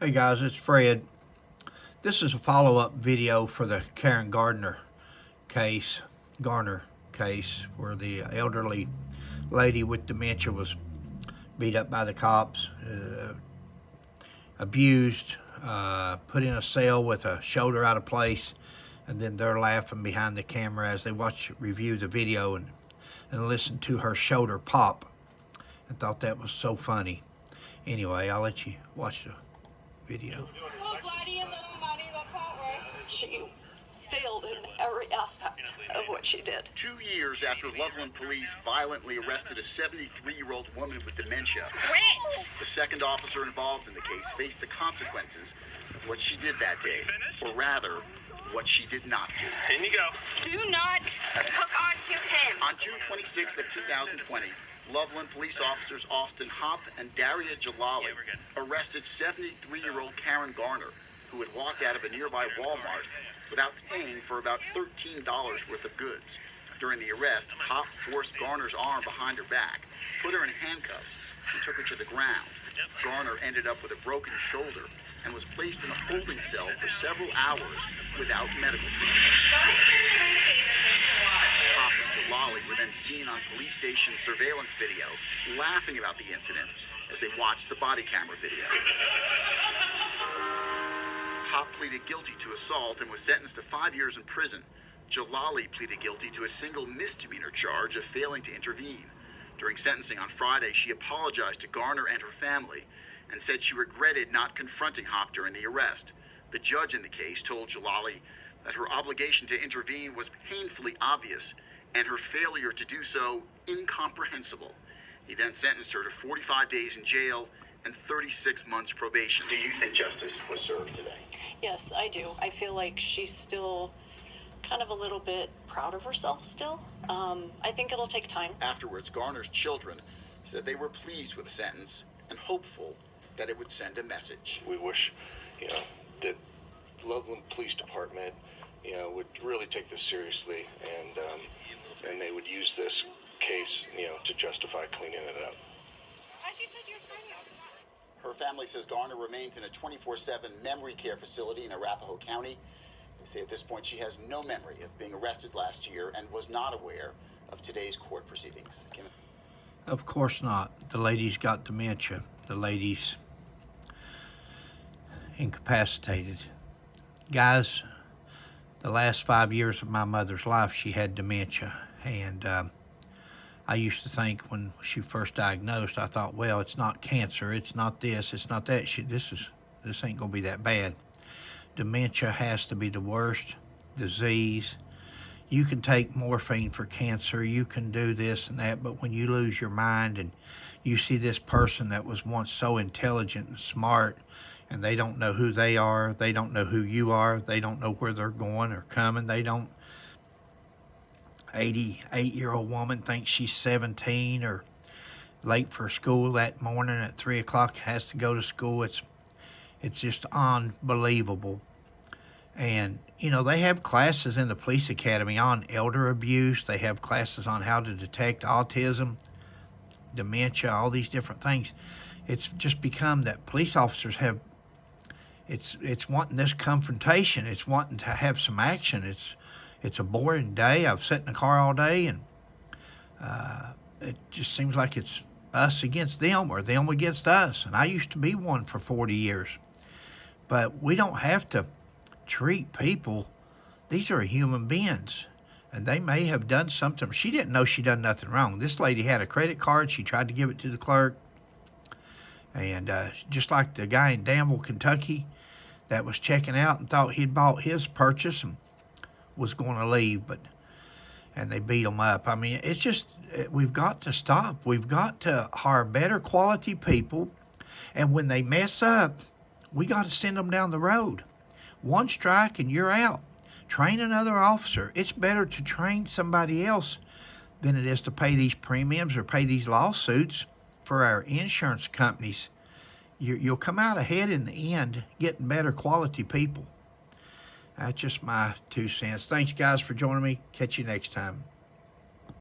Hey guys, it's Fred. This is a follow-up video for the Karen Garner case, where the elderly lady with dementia was beat up by the cops, abused, put in a cell with a shoulder out of place, and then they're laughing behind the camera as they review the video and listen to her shoulder pop. I thought that was so funny. Anyway, I'll let you watch the video. Little bloody and little muddy, that's how it works. She failed in every aspect of what she did. 2 years after Loveland police violently arrested a 73-year-old woman with dementia, the second officer involved in the case faced the consequences of what she did that day, or rather, what she did not do. In you go. Do not hook onto him. On June 26th of 2020, Loveland police officers Austin Hopp and Daria Jalali arrested 73-year-old Karen Garner, who had walked out of a nearby Walmart without paying for about $13 worth of goods. During the arrest, Hopp forced Garner's arm behind her back, put her in handcuffs, and took her to the ground. Garner ended up with a broken shoulder and was placed in a holding cell for several hours without medical treatment. Hopp and Jalali were then seen on police station surveillance video laughing about the incident as they watched the body camera video. Hopp pleaded guilty to assault and was sentenced to 5 years in prison. Jalali pleaded guilty to a single misdemeanor charge of failing to intervene. During sentencing on Friday, she apologized to Garner and her family and said she regretted not confronting Hopp during the arrest. The judge in the case told Jalali that her obligation to intervene was painfully obvious and her failure to do so incomprehensible. He then sentenced her to 45 days in jail and 36 months probation. Do you think justice was served today? Yes, I do. I feel like she's still kind of a little bit proud of herself still. I think it'll take time. Afterwards, Garner's children said they were pleased with the sentence and hopeful that it would send a message. We wish, that Loveland Police Department, would really take this seriously and they would use this case, to justify cleaning it up. As you said, you're friendly. Her family says Garner remains in a 24/7 memory care facility in Arapahoe County. They say at this point she has no memory of being arrested last year and was not aware of today's court proceedings. Of course not. The lady's got dementia. The lady's incapacitated. Guys, the last 5 years of my mother's life, she had dementia. And I used to think when she first diagnosed, I thought, well, it's not cancer, it's not this, it's not that. This ain't gonna be that bad. Dementia has to be the worst disease. You can take morphine for cancer, you can do this and that, but when you lose your mind and you see this person that was once so intelligent and smart, and they don't know who they are, they don't know who you are, they don't know where they're going or coming, 88-year-old woman thinks she's 17 or late for school that morning at 3 o'clock, has to go to school. It's just unbelievable. And, they have classes in the police academy on elder abuse. They have classes on how to detect autism, dementia, all these different things. It's just become that police officers have, it's wanting this confrontation. It's wanting to have some action. It's a boring day. I've sat in the car all day, and it just seems like it's us against them or them against us. And I used to be one for 40 years. But we don't have to treat people. These are human beings, and they may have done something. She didn't know she done nothing wrong. This lady had a credit card. She tried to give it to the clerk. And just like the guy in Danville, Kentucky, that was checking out and thought he'd bought his purchase and was going to leave, and they beat him up. I mean, it's just, we've got to stop. We've got to hire better quality people, and when they mess up, we got to send them down the road. One strike and you're out. Train another officer. It's better to train somebody else than it is to pay these premiums or pay these lawsuits for our insurance companies. You'll come out ahead in the end getting better quality people. That's just my 2 cents. Thanks, guys, for joining me. Catch you next time.